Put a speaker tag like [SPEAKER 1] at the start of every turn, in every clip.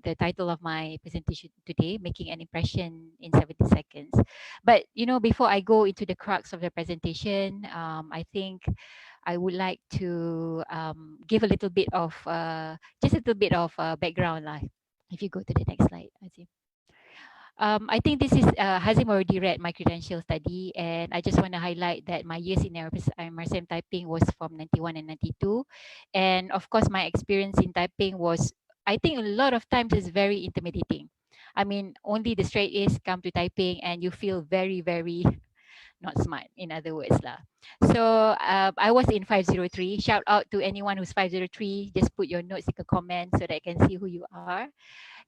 [SPEAKER 1] the title of my presentation today, making an impression in 70 seconds. But before I go into the crux of the presentation, I think I would like to give a little bit of just a little bit of background, like if you go to the next slide, Azim. I think this is Hazim already read my credential study, and I just want to highlight that my years in MRSM typing was from 91 and 92, and of course my experience in typing was, I think a lot of times is very intimidating. I mean, only the straight A's come to typing, and you feel very, very not smart, in other words lah. So I was in 503. Shout out to anyone who's 503. Just put your notes in the comment so that I can see who you are.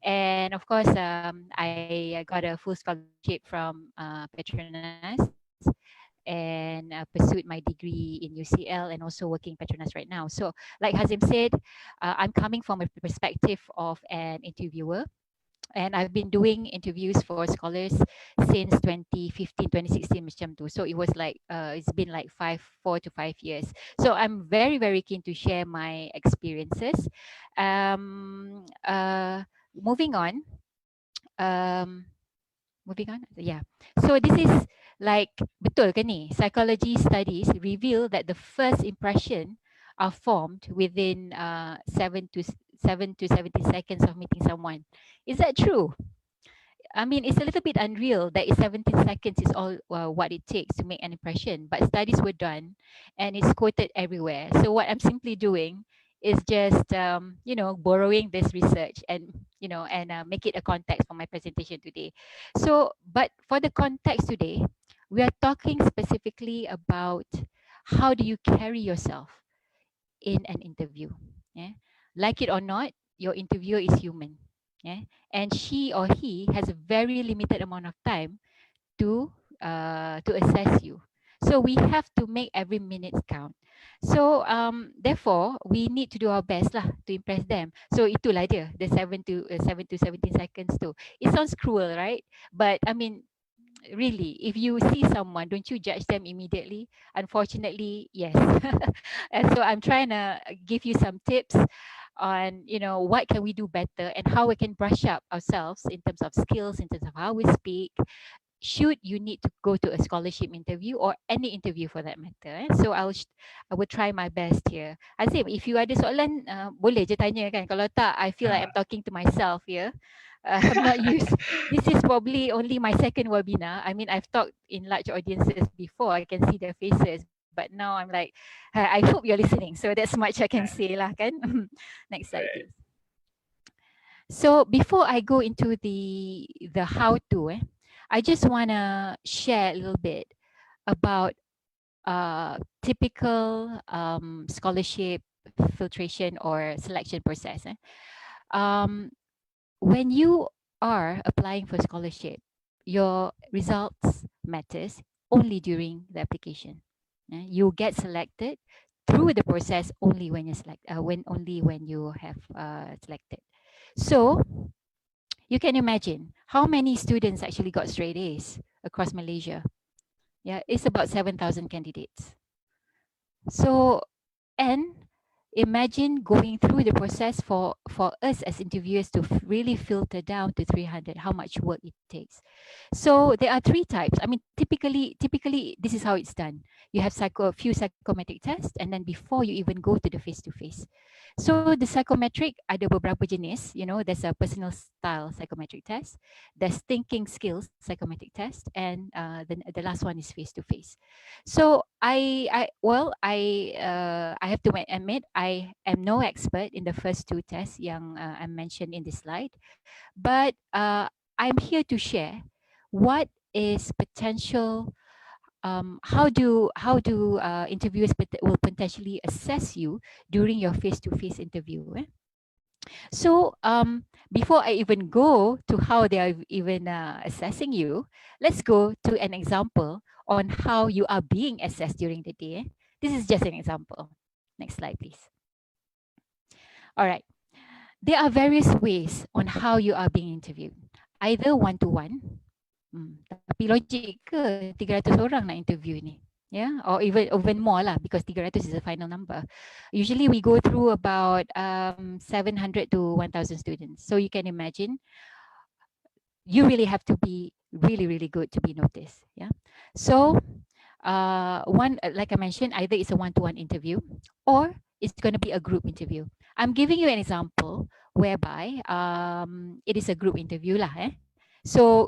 [SPEAKER 1] And of course, I got a full scholarship from Petronas, and pursued my degree in UCL and also working Petronas right now. So like Hazim said, I'm coming from a perspective of an interviewer, and I've been doing interviews for scholars since 2015, 2016 macam tu. So it was like it's been like 4 to 5 years. So I'm very, very keen to share my experiences. um uh Moving on. um Moving on, yeah. So this is like, betul ke ni, psychology studies reveal that the first impression are formed within 7 to 70 seconds of meeting someone. Is that true? I mean, it's a little bit unreal that 17 seconds is all what it takes to make an impression, but studies were done and it's quoted everywhere. So what I'm simply doing is just, borrowing this research and, make it a context for my presentation today. So, but for the context today, we are talking specifically about how do you carry yourself in an interview. Yeah? Like it or not, your interviewer is human. Yeah? And she or he has a very limited amount of time to assess you. So we have to make every minute count. So therefore, we need to do our best lah to impress them. So itulah dia, the 7 to 17 seconds too. It sounds cruel, right? But I mean, really, if you see someone, don't you judge them immediately? Unfortunately, yes. And so I'm trying to give you some tips on, what can we do better and how we can brush up ourselves in terms of skills, in terms of how we speak, should you need to go to a scholarship interview or any interview for that matter. So I will try my best here. Azim, if you ada soalan, boleh je tanya kan. Kalau tak, I feel like I'm talking to myself here. I'm not used. This is probably only my second webinar. I mean, I've talked in large audiences before. I can see their faces. But now I'm like, I hope you're listening. So that's much I can say lah kan. Next slide, please. So before I go into the how to, I just want to share a little bit about typical scholarship filtration or selection process. When you are applying for scholarship, your results matters only during the application. You get selected through the process only when you when you have selected. So you can imagine how many students actually got straight A's across Malaysia. Yeah, it's about 7,000 candidates. So, and imagine going through the process for us as interviewers to really filter down to 300, how much work it takes. So there are three types. I mean, typically this is how it's done. You have a few psychometric tests, and then before you even go to the face-to-face. So the psychometric ada beberapa jenis. There's a personal style psychometric test, there's thinking skills psychometric test, and the last one is face-to-face. So I have to admit I am no expert in the first two tests yang I mentioned in this slide, but I'm here to share what is potential. How do interviewers will potentially assess you during your face-to-face interview. So before I even go to how they are even assessing you, let's go to an example on how you are being assessed during the day. This is just an example. Next slide, please. All right. There are various ways on how you are being interviewed. Either one-to-one. Tapi logik ke 300 orang nak interview ni? yeah, or even more lah, because 300 is the final number. Usually we go through about 700 to 1000 students, so you can imagine you really have to be really really good to be noticed. Yeah, so one like I mentioned, either it's a one-to-one interview or it's going to be a group interview. I'm giving you an example whereby it is a group interview lah, so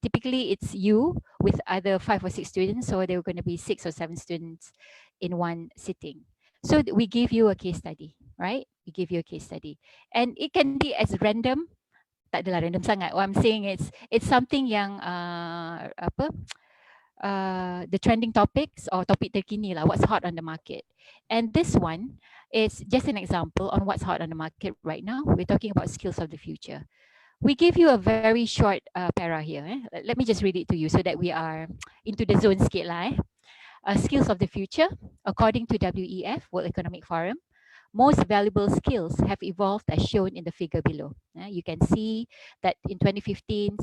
[SPEAKER 1] typically it's you with either 5 or 6 students, or there are going to be 6 or 7 students in one sitting. So we give you a case study, right? We give you a case study, and it can be as random. Tak adalah random sangat. What I'm saying is it's something yang apa, the trending topics or topik terkini lah, what's hot on the market. And this one is just an example on what's hot on the market right now. We're talking about skills of the future. We give you a very short para here. Let me just read it to you so that we are into the zone sikit lah. Skills of the future, according to WEF, World Economic Forum, most valuable skills have evolved as shown in the figure below. You can see that in 2015,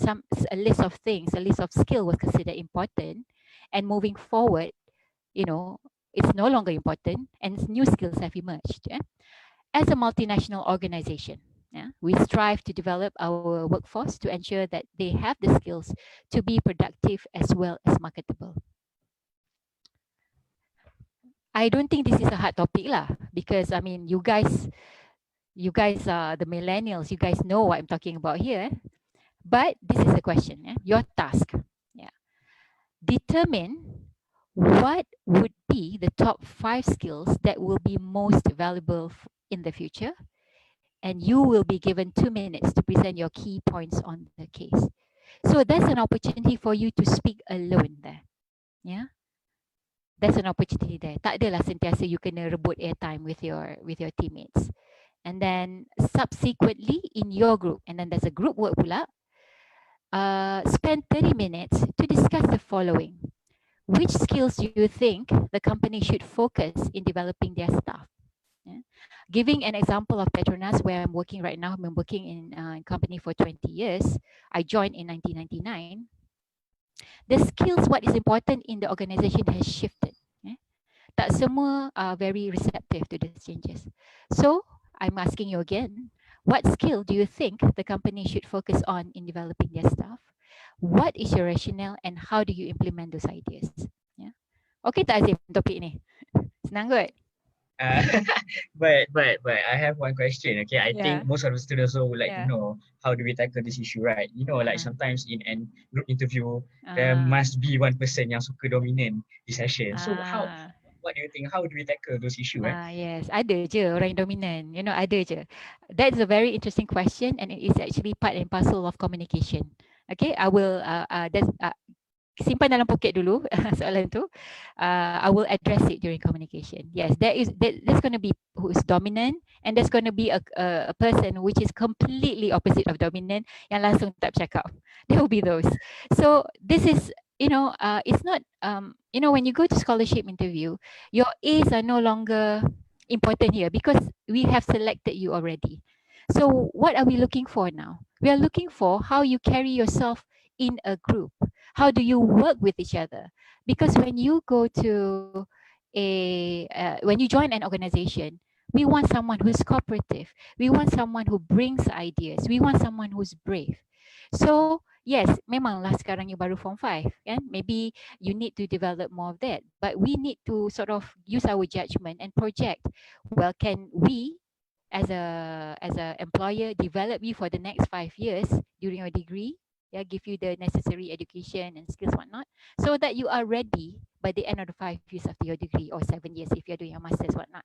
[SPEAKER 1] a list of things, a list of skill was considered important, and moving forward, you know, it's no longer important, and new skills have emerged. As a multinational organization, we strive to develop our workforce to ensure that they have the skills to be productive as well as marketable. I don't think this is a hard topic lah, because I mean, you guys are the millennials. You guys know what I'm talking about here. But this is a question. Your task. Yeah. Determine what would be the top 5 skills that will be most valuable in the future, and you will be given 2 minutes to present your key points on the case. So that's an opportunity for you to speak alone there. Yeah. That's an opportunity there. Tak adalah sentiasa you kena rebut airtime with your teammates. And then subsequently in your group, and then there's a group work pula, spend 30 minutes to discuss the following. Which skills do you think the company should focus in developing their staff? Yeah. Giving an example of Petronas, where I'm working right now, I've been working in a company for 20 years. I joined in 1999. The skills, what is important in the organization has shifted. Tak semua are very receptive to these changes. So I'm asking you again, what skill do you think the company should focus on in developing their staff? What is your rationale and how do you implement those ideas? Yeah. Okay tak Azim topik ni? Senang kot?
[SPEAKER 2] Uh, but I have one question. Okay, I
[SPEAKER 1] Yeah.
[SPEAKER 2] think most of the students also would like to
[SPEAKER 1] Yeah.
[SPEAKER 2] know how do we tackle this issue, right? You know, like sometimes in an group interview, there
[SPEAKER 1] Ah.
[SPEAKER 2] must be one person yang suka dominant the session. So
[SPEAKER 1] Ah.
[SPEAKER 2] what do you think? How do we tackle those issues?
[SPEAKER 1] Yes, ada je orang yang dominan. Ada je. That's a very interesting question, and it is actually part and parcel of communication. Okay, I will simpan dalam poket dulu soalan tu. I will address it during communication. Yes, there's going to be who is dominant, and there's going to be a person which is completely opposite of dominant yang langsung tak bercakap. There will be those. So this is it's not when you go to scholarship interview, your A's are no longer important here because we have selected you already. So what are we looking for now? We are looking for how you carry yourself in a group. How do you work with each other? Because when you go to when you join an organization, we want someone who's cooperative. We want someone who brings ideas. We want someone who's brave. So yes, memanglah sekarang you baru form 5, kan? Maybe you need to develop more of that. But we need to sort of use our judgment and project. Well, can we as a employer develop you for the next 5 years during your degree? Yeah, give you the necessary education and skills, whatnot, so that you are ready by the end of the 5 years after your degree, or 7 years if you're doing your masters, whatnot.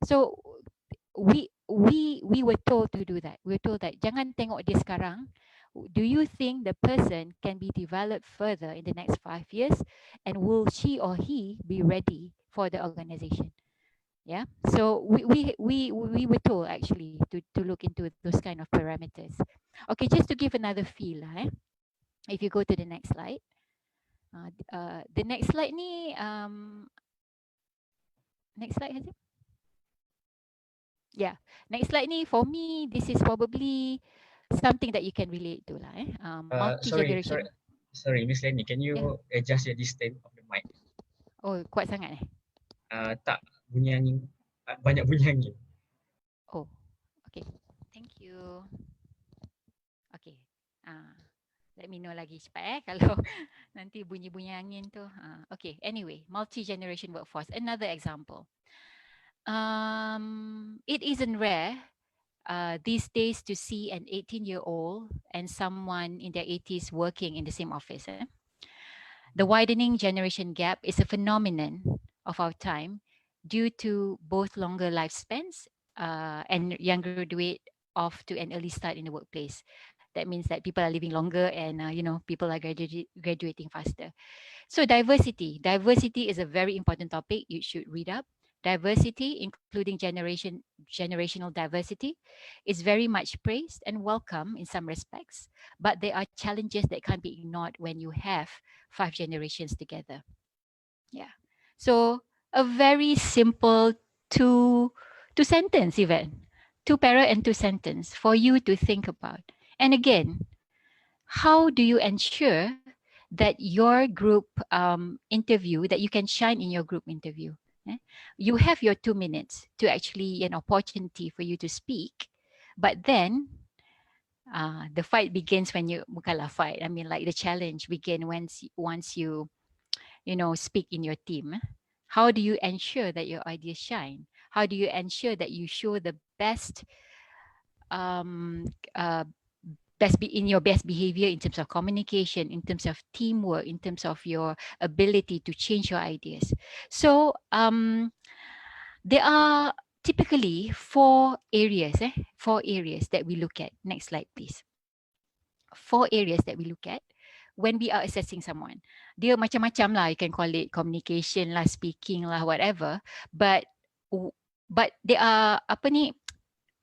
[SPEAKER 1] So we were told to do that. We were told that jangan tengok dia sekarang. Do you think the person can be developed further in the next 5 years, and will she or he be ready for the organization? Yeah. So we were told actually to look into those kind of parameters. Okay, just to give another feel, if you go to the next slide. The next slide ni next slide has it? Yeah, next slide ni for me this is probably something that you can relate to lah.
[SPEAKER 2] Sorry,
[SPEAKER 1] Multi-generation.
[SPEAKER 2] Miss Lenny, can
[SPEAKER 1] Yeah.
[SPEAKER 2] you adjust your distance of the mic?
[SPEAKER 1] Oh, kuat sangat eh?
[SPEAKER 2] Tak bunyi angin, banyak bunyi angin.
[SPEAKER 1] Oh, okay. Thank you. Okay. Ah, let me know lagi cepat kalau nanti bunyi-bunyi angin tu. Okay, anyway, multi-generation workforce. Another example. It isn't rare these days to see an 18-year-old and someone in their 80s working in the same office. The widening generation gap is a phenomenon of our time due to both longer lifespans and young graduate off to an early start in the workplace. That means that people are living longer and people are graduating faster. So diversity is a very important topic. You should read up. Diversity, including generational diversity, is very much praised and welcome in some respects, but there are challenges that can't be ignored when you have 5 generations together. Yeah. So a very simple two two sentence even, two para and two sentence for you to think about. And again, how do you ensure that your group interview, that you can shine in your group interview? eh? You have your 2 minutes to actually an opportunity for you to speak, but then the fight begins when you mukala fight. I mean, like the challenge begin once you speak in your team. How do you ensure that your ideas shine? How do you ensure that you show the best um, uh, in your best behavior in terms of communication, in terms of teamwork, in terms of your ability to change your ideas? So there are typically 4 areas that we look at. Next slide, please. 4 areas that we look at when we are assessing someone. Dia macam-macam lah. You can call it communication lah, speaking lah, whatever. But there are apa ni?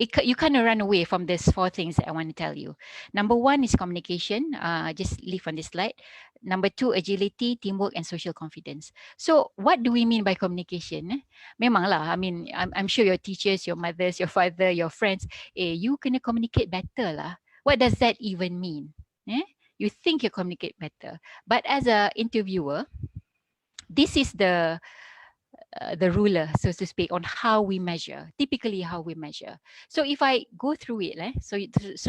[SPEAKER 1] You kind of run away from these 4 things that I want to tell you. Number 1 is communication. Just leave on this slide. Number 2, agility, teamwork, and social confidence. So what do we mean by communication? Memanglah, I mean, I'm sure your teachers, your mothers, your father, your friends, you kena communicate better lah. What does that even mean? You think you communicate better. But as a interviewer, this is the ruler, so to speak, on how we measure, typically how we measure. So if I go through it, so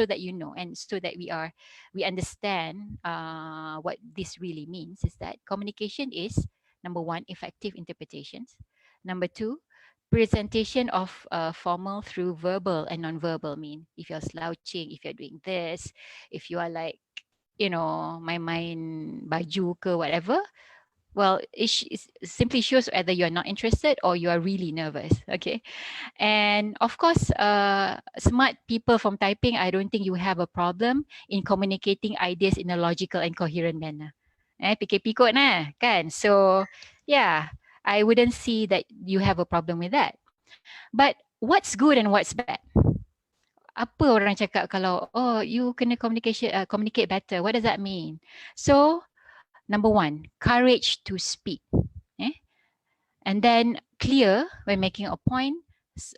[SPEAKER 1] that you know, and so that we understand what this really means, is that communication is, number 1, effective interpretations. Number 2, presentation of formal through verbal and non-verbal mean. If you're slouching, if you're doing this, if you are like, main baju ke whatever, well, it simply shows whether you're not interested or you are really nervous. Okay. And of course, smart people from typing, I don't think you have a problem in communicating ideas in a logical and coherent manner. Fikir pikut nah, kan? So, yeah, I wouldn't see that you have a problem with that. But what's good and what's bad? Apa orang cakap kalau, oh, you kena communicate better. What does that mean? So, number 1, courage to speak. And then clear when making a point,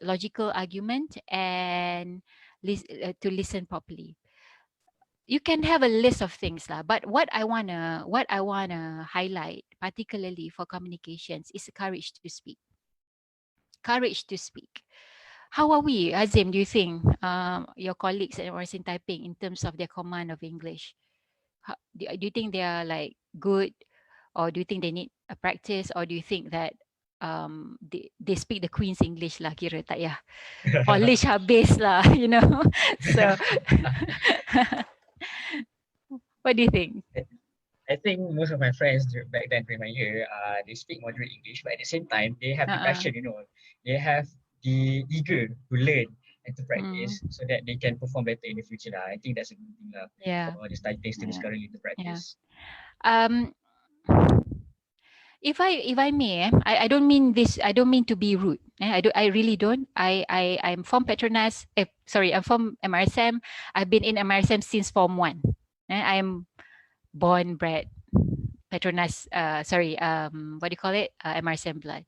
[SPEAKER 1] logical argument, and to listen properly. You can have a list of things lah, but what I wanna highlight, particularly for communications, is courage to speak. Courage to speak. How are we, Azim? Do you think your colleagues at Morrison Typing in terms of their command of English? Do you think they are like good, or do you think they need a practice, or do you think that they speak the Queen's English lah, kira tak ya polish habis lah, so what do you think?
[SPEAKER 2] I think most of my friends back then during my year, they speak moderate English, but at the same time, they have the passion, they have the eager to learn and to practice so that they can perform better in the future. I think that's a good thing
[SPEAKER 1] Yeah,
[SPEAKER 2] for the starting students
[SPEAKER 1] yeah,
[SPEAKER 2] currently to
[SPEAKER 1] yeah.
[SPEAKER 2] practice.
[SPEAKER 1] If I may, I don't mean this. I don't mean to be rude. I really don't. I'm from Petronas. I'm from MRSM. I've been in MRSM since Form 1. I'm born bred Petronas. What do you call it? MRSM blood.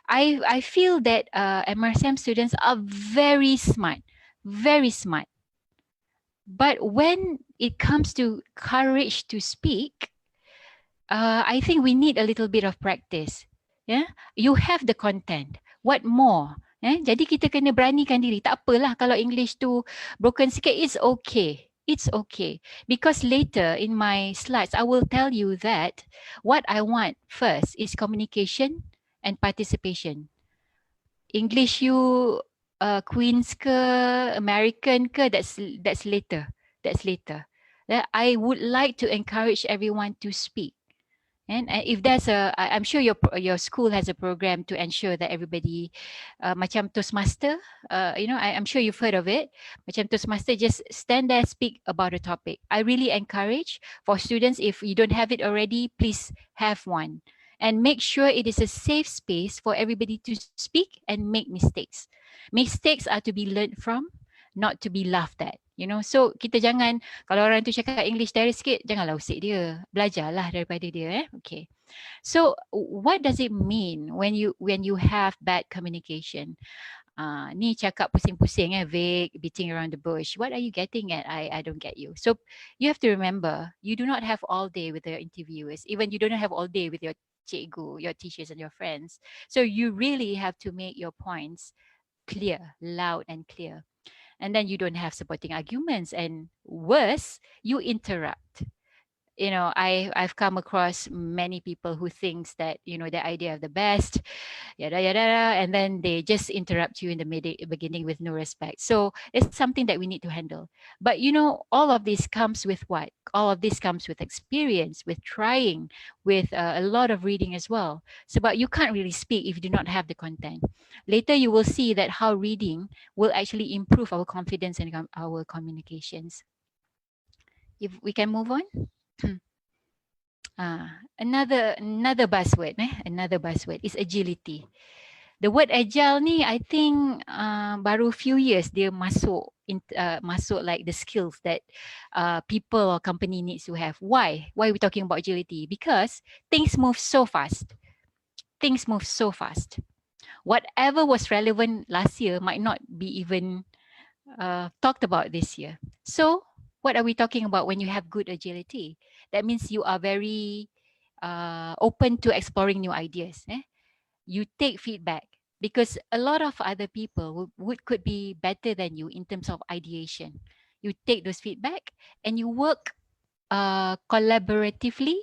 [SPEAKER 1] I feel that MRSM students are very smart, very smart. But when it comes to courage to speak, I think we need a little bit of practice. Yeah, you have the content. What more? Jadi kita kena beranikan diri. Tak apalah kalau English tu broken sikit. It's okay. It's okay. Because later in my slides, I will tell you that what I want first is communication and participation. English you Queens ke American ke, that's later. That's later. I would like to encourage everyone to speak. And if there's I'm sure your school has a program to ensure that everybody, macam Toastmaster, I'm sure you've heard of it. Macam Toastmaster, just stand there, speak about a topic. I really encourage for students, if you don't have it already, please have one. And make sure it is a safe space for everybody to speak and make mistakes. Mistakes are to be learned from, not to be laughed at. So kita jangan, kalau orang tu cakap English terus sikit, janganlah usik dia. Belajarlah daripada dia. Okay. So what does it mean when you have bad communication? Ni cakap pusing-pusing, vague, beating around the bush. What are you getting at? I don't get you. So you have to remember, you do not have all day with your interviewers. Even you don't have all day with your cikgu, your teachers and your friends. So you really have to make your points clear, loud and clear. And then you don't have supporting arguments, and worse, you interrupt. I've come across many people who thinks that their idea of the best, yada yada, and then they just interrupt you in the beginning with no respect. So it's something that we need to handle. But all of this comes with what? All of this comes with experience, with trying, with a lot of reading as well. So but you can't really speak if you do not have the content. Later you will see that how reading will actually improve our confidence and our communications. If we can move on. Another buzzword, another buzzword is agility. The word agile ni, I think baru few years dia masuk like the skills that people or company needs to have. Why? Why are we talking about agility? Because things move so fast. Things move so fast. Whatever was relevant last year might not be even talked about this year. So what are we talking about when you have good agility? That means you are very open to exploring new ideas. You take feedback, because a lot of other people could be better than you in terms of ideation. You take those feedback and you work collaboratively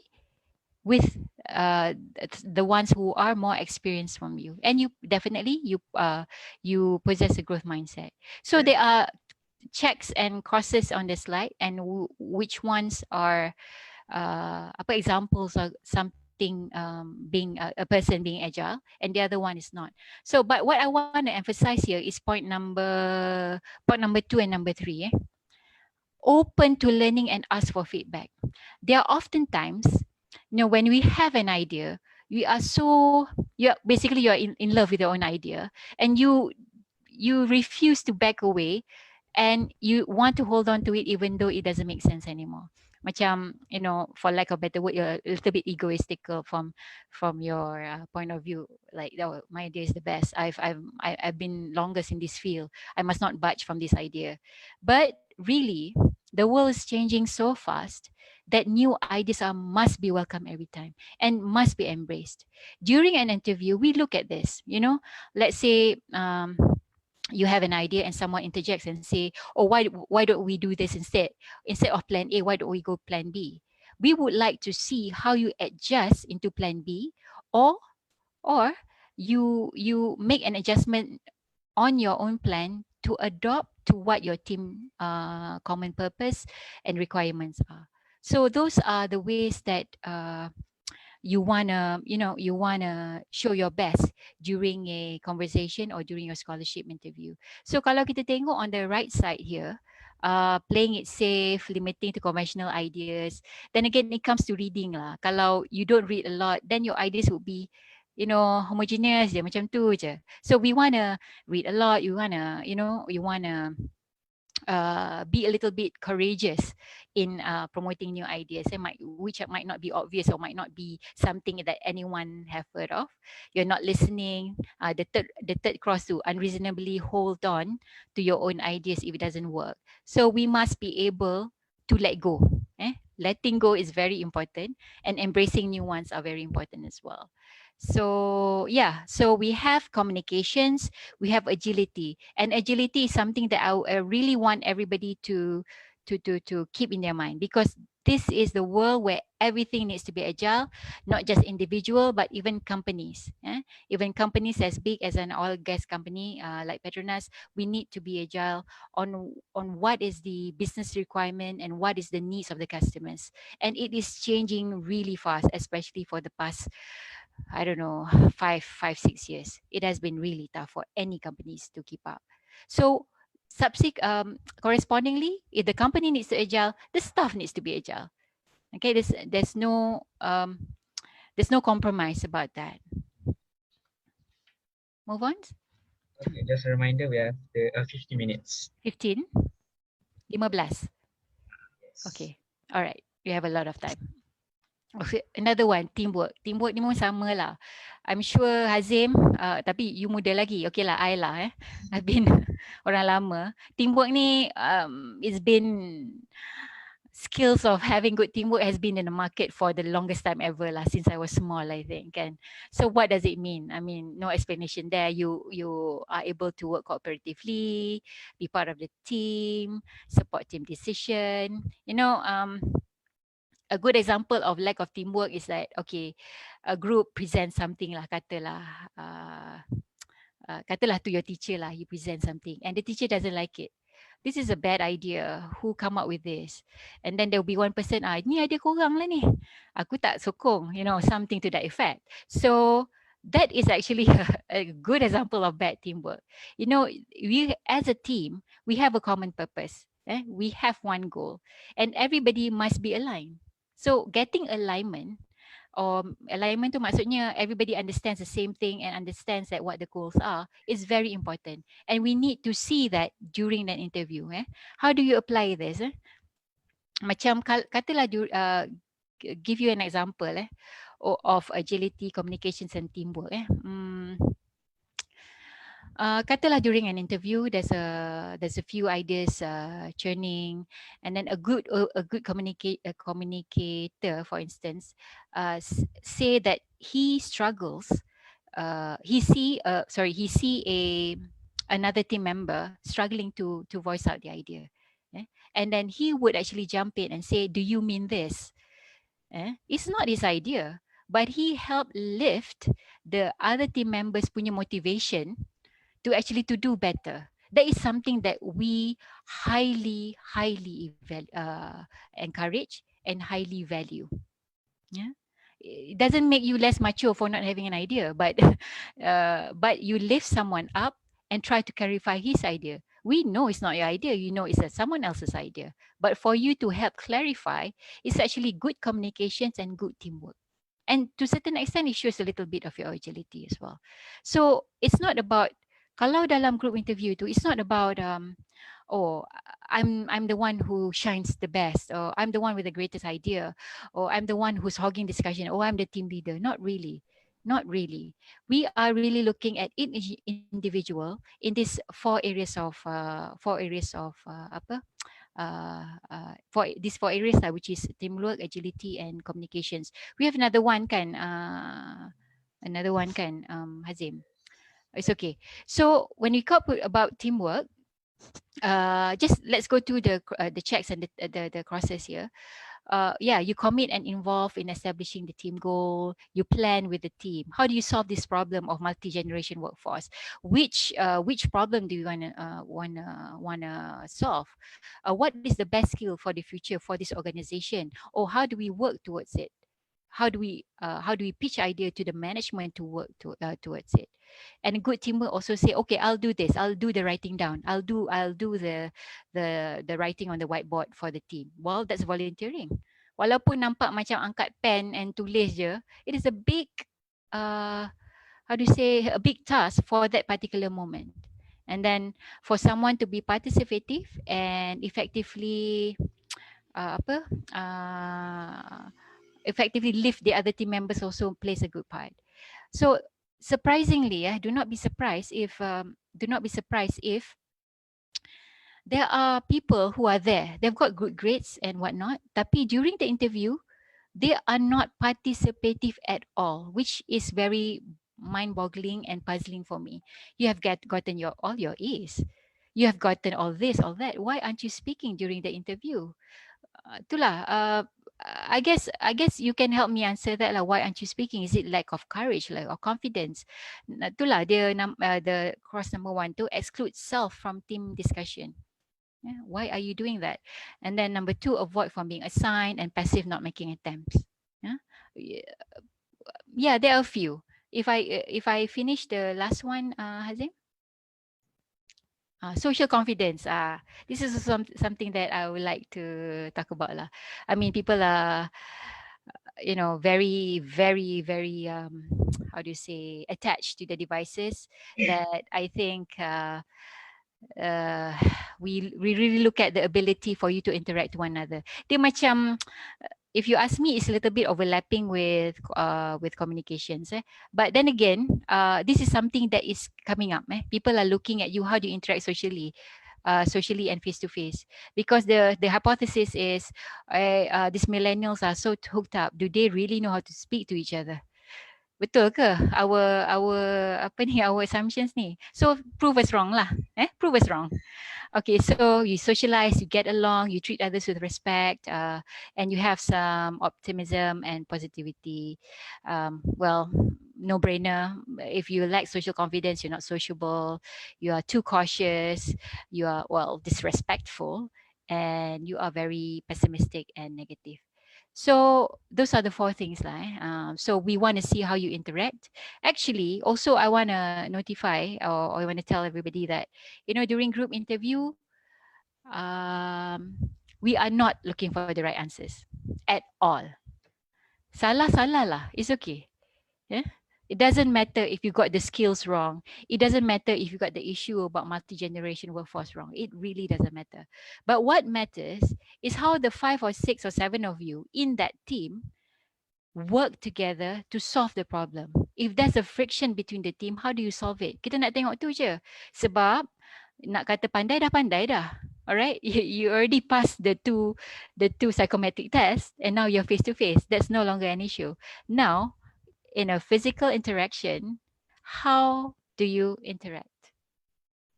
[SPEAKER 1] with the ones who are more experienced from you, and you definitely you possess a growth mindset. So there are checks and crosses on the slide, and which ones are apa examples of something being a person being agile, and the other one is not. So but what I want to emphasize here is point number 2 and number 3. Open to learning and ask for feedback. There are often times, when we have an idea, you're in love with your own idea, and you refuse to back away, and you want to hold on to it even though it doesn't make sense anymore. Macam, for lack of better word, you're a little bit egoistical from your point of view. Like, oh, my idea is the best. I've been longest in this field. I must not budge from this idea. But really, the world is changing so fast that new ideas must be welcome every time and must be embraced. During an interview, we look at this. Let's say you have an idea and someone interjects and say, oh, why don't we do this instead of plan A, why don't we go plan B? We would like to see how you adjust into plan B, or you make an adjustment on your own plan to adopt to what your team common purpose and requirements are. So those are the ways that you wanna show your best during a conversation or during your scholarship interview. So kalau kita tengok on the right side here, playing it safe, limiting to conventional ideas. Then again, it comes to reading lah. Kalau you don't read a lot, then your ideas would be, homogeneous je, macam tu je. So we wanna read a lot. You wanna be a little bit courageous in promoting new ideas, which might not be obvious or might not be something that anyone have heard of. You're not listening. The third cross to unreasonably hold on to your own ideas if it doesn't work. So we must be able to let go. Letting go is very important, and embracing new ones are very important as well. So yeah, so we have communications, we have agility, and agility is something that I really want everybody to keep in their mind, because this is the world where everything needs to be agile, not just individual but even companies. Even companies as big as an oil gas company like Petronas, we need to be agile on what is the business requirement and what is the needs of the customers, and it is changing really fast, especially for the past, I don't know, 6 years. It has been really tough for any companies to keep up. So, correspondingly, if the company needs to agile, the staff needs to be agile. Okay, there's no compromise about that. Move on.
[SPEAKER 2] Okay, just a reminder, we have the 50 minutes.
[SPEAKER 1] 15, 15.
[SPEAKER 2] Yes.
[SPEAKER 1] Okay, all right. We have a lot of time. Okay, another one, teamwork. Teamwork ni pun sama lah. I'm sure Hazim, tapi you muda lagi. Okay lah, I lah. I've been orang lama. Teamwork ni, it's been, skills of having good teamwork has been in the market for the longest time ever lah, since I was small, I think. Kan? So what does it mean? I mean, no explanation there. You are able to work cooperatively, be part of the team, support team decision. A good example of lack of teamwork is like, okay, a group presents something lah, katalah to your teacher lah, you present something and the teacher doesn't like it. This is a bad idea. Who come up with this? And then there will be one person, ni idea korang lah ni. Aku tak sokong, something to that effect. So that is actually a good example of bad teamwork. We as a team, we have a common purpose. We have one goal and everybody must be aligned. So getting alignment, or alignment tu maksudnya everybody understands the same thing and understands that what the goals are, is very important, and we need to see that during that interview. How do you apply this? Macam katalah give you an example of agility, communications and teamwork. Katalah during an interview, there's a few ideas churning, and then a good communicator, for instance, say that he struggles. He see a another team member struggling to voice out the idea, and then he would actually jump in and say, "Do you mean this?" It's not his idea, but he helped lift the other team members' punya motivation to actually to do better. That is something that we highly encourage and highly value. Yeah, it doesn't make you less mature for not having an idea, but but you lift someone up and try to clarify his idea. We know it's not your idea, it's someone else's idea, but for you to help clarify, it's actually good communications and good teamwork. And to a certain extent, it shows a little bit of your agility as well. So it's not about, kalau dalam group interview tu, it's not about oh, I'm the one who shines the best, or I'm the one with the greatest idea, or I'm the one who's hogging discussion, or I'm the team leader. Not really. Not really. We are really looking at each individual in these four areas of apa for these four areas lah, which is teamwork, agility, and communications. We have another one kan, Hazim. It's okay. So when we talk about teamwork, just let's go to the checks and the crosses here. Yeah, you commit and involve in establishing the team goal. You plan with the team. How do you solve this problem of multi-generation workforce? Which problem do you wanna solve? What is the best skill for the future for this organization? Or how do we work towards it? How do we pitch idea to the management to work towards it? And good teamwork also say, okay, I'll do this, I'll do the writing down, I'll do the writing on the whiteboard for the team. Well, that's volunteering. Walaupun nampak macam angkat pen and tulis je, it is a big how do you say, a big task for that particular moment. And then for someone to be participative and apa uh, effectively lift the other team members also plays a good part. So surprisingly, do not be surprised if there are people who are there. They've got good grades and whatnot. Tapi during the interview, They are not participative at all, which is very mind-boggling and puzzling for me. You have gotten your all your A's. You have gotten all this, all that. Why aren't you speaking during the interview? Itulah. I guess you can help me answer that lah. Why aren't you speaking? Is it lack of courage, lack of confidence? Itulah dia the cross number one to exclude self from team discussion. Yeah, why are you doing that? And then number two, avoid from being assigned and passive, not making attempts. Yeah, yeah, there are a few. If I finish the last one, Hazim, social confidence. This is something that I would like to talk about lah. I mean, people are, very, very, very, how do you say, attached to the devices that I think uh, we really look at the ability for you to interact to one another. Dia macam, if you ask me, it's a little bit overlapping with communications. But then again, this is something that is coming up. People are looking at you, how do you interact socially and face to face, because the hypothesis is these millennials are so hooked up. Do they really know how to speak to each other? Betul ke our apa ni, our assumptions ni? So prove us wrong lah. Prove us wrong. Okay, so you socialize, you get along, you treat others with respect, and you have some optimism and positivity. Well, no brainer. If you lack social confidence, you're not sociable, you are too cautious, you are, well, disrespectful, and you are very pessimistic and negative. So those are the four things lah. So we want to see how you interact. Actually, also I want to notify, or I want to tell everybody that, during group interview, um, we are not looking for the right answers at all. Salah, salah lah. It's okay. Yeah. It doesn't matter if you got the skills wrong. It doesn't matter if you got the issue about multi-generation workforce wrong. It really doesn't matter. But what matters is how the 5 or 6 or 7 of you in that team work together to solve the problem. If there's a friction between the team, how do you solve it? Kita nak tengok tu je. Sebab nak kata pandai dah. Alright, you already passed the two psychometric tests, and now you're face to face. That's no longer an issue. Now, in a physical interaction, how do you interact?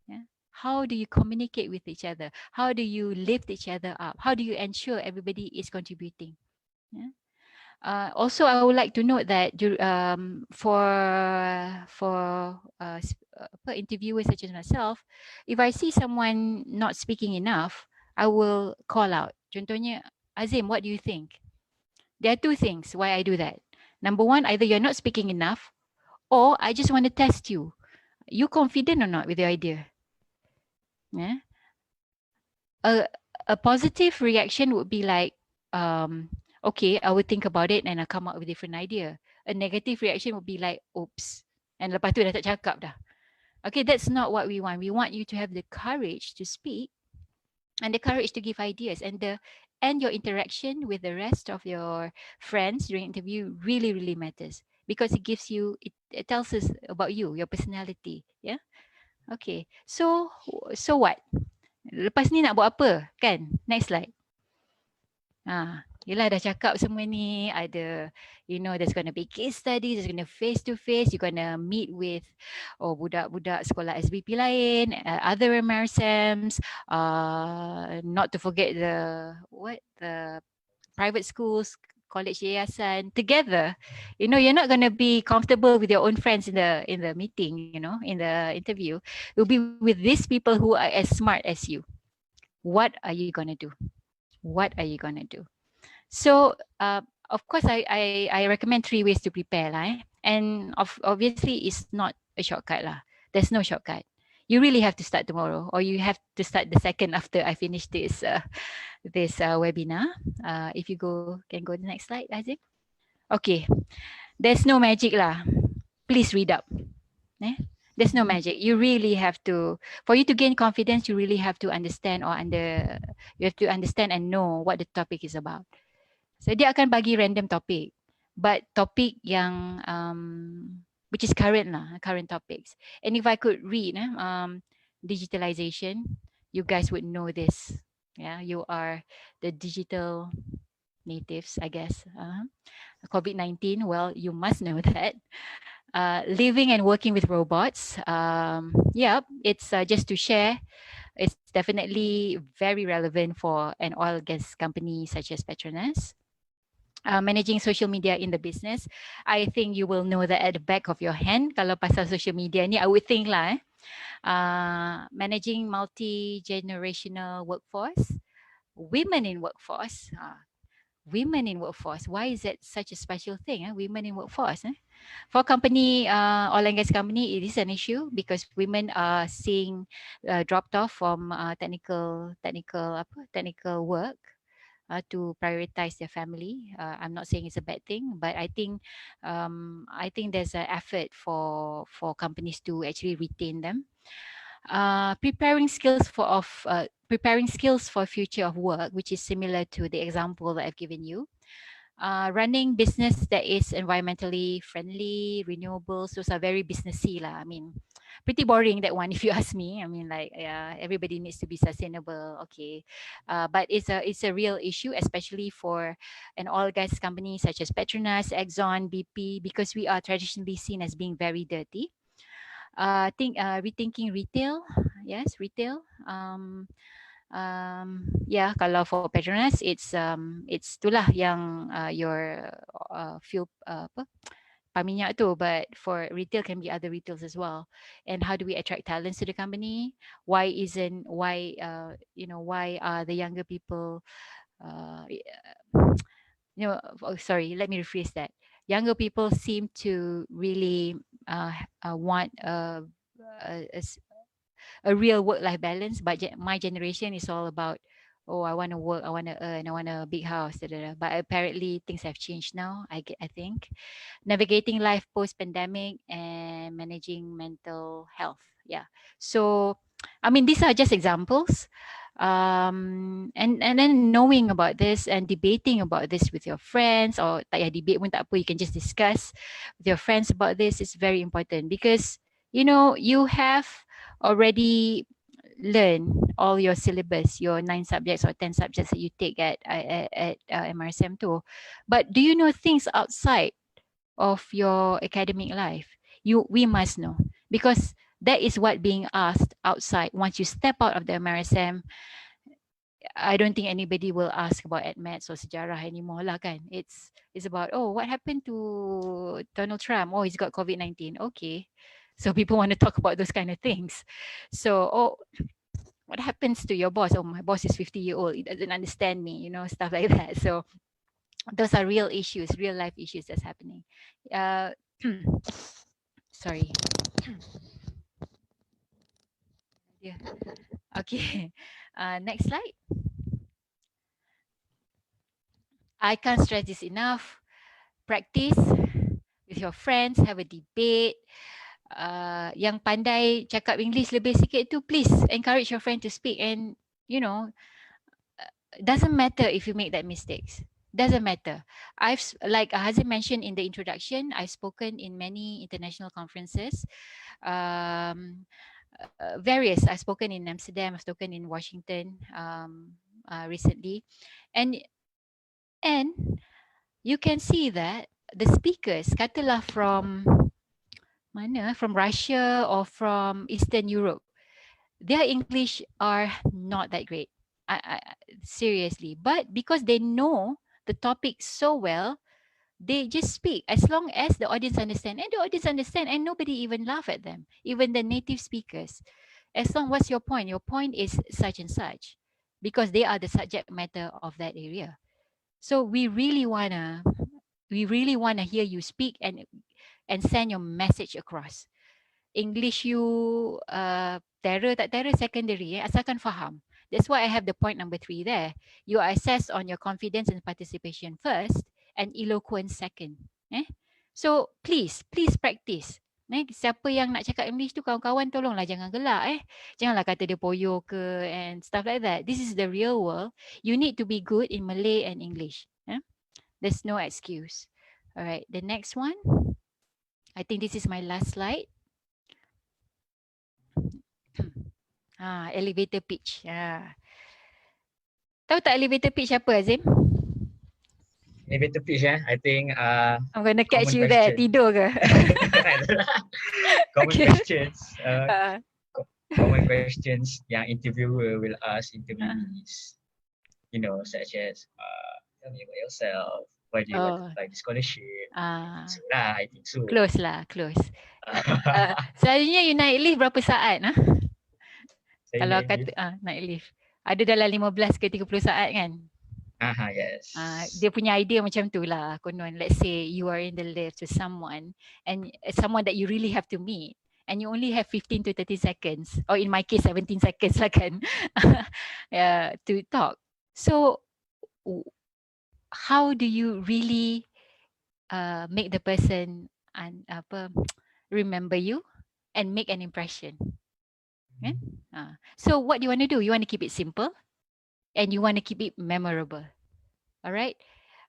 [SPEAKER 1] Yeah? How do you communicate with each other? How do you lift each other up? How do you ensure everybody is contributing? Yeah? Also, I would like to note that for interviewers such as myself, if I see someone not speaking enough, I will call out. Contohnya, Azim, what do you think? There are two things why I do that. Number one, either you're not speaking enough, or I just want to test you. You confident or not with your idea? Yeah. A positive reaction would be like, okay, I will think about it and I come up with a different idea. A negative reaction would be like, oops. And lepas tu dah tak cakap dah. Okay, that's not what we want. We want you to have the courage to speak and the courage to give ideas, and your interaction with the rest of your friends during interview really, really matters, because it tells us about you, your personality. Yeah. Okay. So what? Lepas ni nak buat apa? Kan? Next slide. Yelah dah cakap semua ni, ada, there's going to be case studies, there's going to face to face, you're going to meet with budak-budak sekolah SBP lain, other MRSAMs, not to forget the private schools, college yayasan together. You're not going to be comfortable with your own friends in the meeting, in the interview. You'll be with these people who are as smart as you. What are you going to do? What are you going to do? So, of course, I recommend 3 ways to prepare lah. And obviously, it's not a shortcut lah. There's no shortcut. You really have to start tomorrow, or you have to start the second after I finish this webinar. If you can go to the next slide, Azim. Okay, there's no magic lah. Please read up. There's no magic. You really have to, for you to gain confidence, you really have to understand you have to understand and know what the topic is about. So dia akan bagi random topic, but topic yang which is current topics. And if I could read digitalization, you guys would know this. Yeah, you are the digital natives, I guess. COVID-19, well, you must know that. Living and working with robots. Yeah, it's just to share. It's definitely very relevant for an oil gas company such as Petronas. Managing social media in the business. I think you will know that at the back of your hand. Kalau pasal social media ni, I would think lah. Managing multi-generational workforce, women in workforce. Women in workforce. Why is that such a special thing? Women in workforce. For company, oil and gas company, it is an issue because women are seeing dropped off from technical work to prioritize their family. I'm not saying it's a bad thing, but I think there's an effort for companies to actually retain them. Preparing skills for future of work, which is similar to the example that I've given you. Running business that is environmentally friendly, renewables, those are very businessy lah. I mean, pretty boring that one if you ask me. I mean, like, yeah, everybody needs to be sustainable. Okay, but it's a real issue, especially for an oil gas company such as Petronas, Exxon, BP, because we are traditionally seen as being very dirty. Think rethinking retail. Yes, retail. Yeah, kalau for Petronas, it's itulah yang your fuel apa minyak tu, but for retail can be other retails as well. And how do we attract talents to the company? Why are the younger people sorry, let me rephrase that. Younger people seem to really want a, a real work-life balance. But my generation is all about, oh, I want to work, I want to earn, I want a big house. Da, da, da. But apparently things have changed now. I think navigating life post-pandemic and managing mental health. Yeah. So, I mean, these are just examples. And then knowing about this and debating about this with your friends, or tak payah debate pun tak apa, you can just discuss with your friends about this. Is very important because you have already learned all your syllabus, your 9 subjects or 10 subjects that you take at MRSM too. But do you know things outside of your academic life? We must know, because that is what being asked outside. Once you step out of the MRSM, I don't think anybody will ask about admats or sejarah anymore lah kan. It's about, oh, what happened to Donald Trump? Oh, he's got COVID-19. Okay. So people want to talk about those kind of things. So, oh, what happens to your boss? Oh, my boss is 50-year old. He doesn't understand me, stuff like that. So those are real issues, real life issues that's happening. Uh, sorry. Yeah. Okay. Next slide. I can't stress this enough. Practice with your friends, have a debate. Yang pandai cakap English lebih sikit tu, please encourage your friend to speak. And doesn't matter if you make that mistakes. Doesn't matter. Like Hazim mentioned in the introduction, I've spoken in many international conferences. Various. I've spoken in Amsterdam. I've spoken in Washington recently, and you can see that the speakers, katalah from mana, from Russia or from Eastern Europe, their English are not that great. Seriously, but because they know the topic so well, they just speak as long as the audience understand, and the audience understand, and nobody even laugh at them, even the native speakers. As long, what's your point? Your point is such and such, because they are the subject matter of that area. So we really wanna hear you speak and send your message across. English you terror tak terror secondary, asalkan faham. That's why I have the point number 3 there. You are assessed on your confidence and participation first, and eloquence second. So please practice. Siapa yang nak cakap English tu, kawan-kawan tolonglah jangan gelak. Janganlah kata dia poyo ke and stuff like that. This is the real world. You need to be good in Malay and English. There's no excuse. All right, the next one. I think this is my last slide. Elevator pitch. Tahu tak elevator pitch apa, Azim?
[SPEAKER 2] elevator pitch I think
[SPEAKER 1] I'm gonna catch
[SPEAKER 2] common
[SPEAKER 1] you there.
[SPEAKER 2] question.
[SPEAKER 1] Tidur ke?
[SPEAKER 2] Common
[SPEAKER 1] Okay.
[SPEAKER 2] questions
[SPEAKER 1] Uh,
[SPEAKER 2] common questions yang interviewer will ask
[SPEAKER 1] uh,
[SPEAKER 2] interviewees, such as tell me about yourself, why do you want to
[SPEAKER 1] oh,
[SPEAKER 2] apply the scholarship,
[SPEAKER 1] ah,
[SPEAKER 2] so lah, I think so.
[SPEAKER 1] close lah, close. Selalunya you naik lift berapa saat?
[SPEAKER 2] Saya
[SPEAKER 1] Kalau
[SPEAKER 2] naik
[SPEAKER 1] kata
[SPEAKER 2] lift.
[SPEAKER 1] naik lift. Ada dalam 15 ke 30 saat kan?
[SPEAKER 2] Yes.
[SPEAKER 1] Dia punya idea macam tu lah. Konon, let's say you are in the lift with someone and someone that you really have to meet and you only have 15 to 30 seconds or in my case 17 seconds lah kan to talk. So how do you really make the person remember you and make an impression? Kan? So what do you want to do? You want to keep it simple and you want to keep it memorable. All right.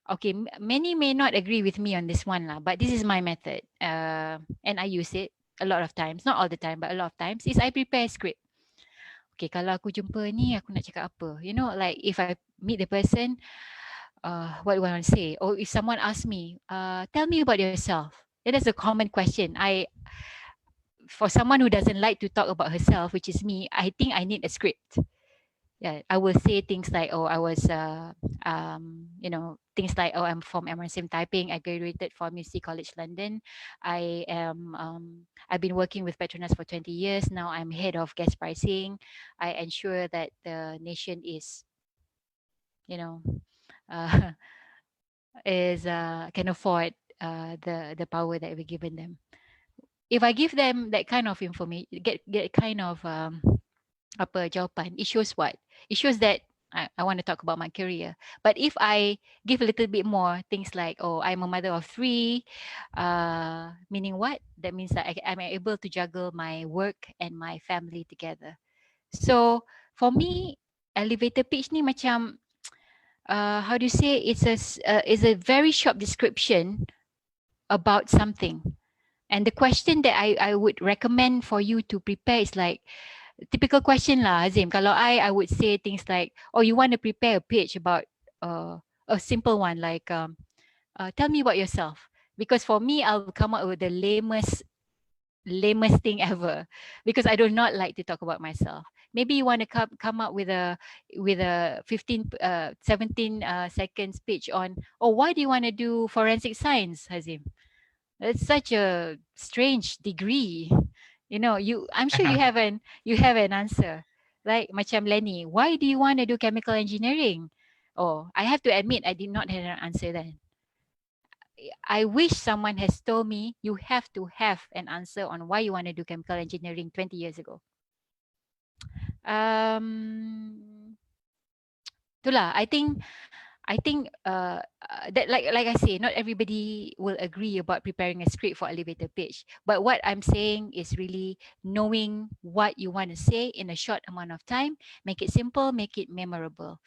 [SPEAKER 1] Okay, many may not agree with me on this one lah, but this is my method, and I use it a lot of times, not all the time, but a lot of times. Is I prepare a script. Okay, kalau aku jumpa ni, aku nak cakap apa? You know, like if I meet the person, what do I want to say? Or if someone asks me, tell me about yourself. That is a common question. For someone who doesn't like to talk about herself, which is me, I think I need a script. Yeah, I will say things like, oh, I was, things like, oh, I'm from MRSIM Taiping. I graduated from UC College London. I've been working with Petronas for 20 years. Now I'm head of gas pricing. I ensure that the nation is, you know, uh, can afford the power that we're given them. If I give them that kind of information, get kind of apa jawapan, it shows what? It shows that I want to talk about my career. But if I give a little bit more things like, oh, I'm a mother of three, meaning what? That means that I'm able to juggle my work and my family together. So for me, elevator pitch ni macam, how do you say? It's a very short description about something. And the question that I would recommend for you to prepare is like, typical question lah, Azim. Kalau I would say things like, oh, you want to prepare a pitch about a simple one like, tell me about yourself. Because for me, I'll come up with the lamest thing ever because I do not like to talk about myself. Maybe you want to come up with a 17 seconds pitch on, oh, why do you want to do forensic science, Hazim? It's such a strange degree. I'm sure you have an answer. Like macam Lenny, why do you want to do chemical engineering? Oh, I have to admit I did not have an answer then. I wish someone has told me you have to have an answer on why you want to do chemical engineering 20 years ago. Itulah, I think that like I say, not everybody will agree about preparing a script for elevator pitch. But what I'm saying is really knowing what you want to say in a short amount of time, make it simple, make it memorable.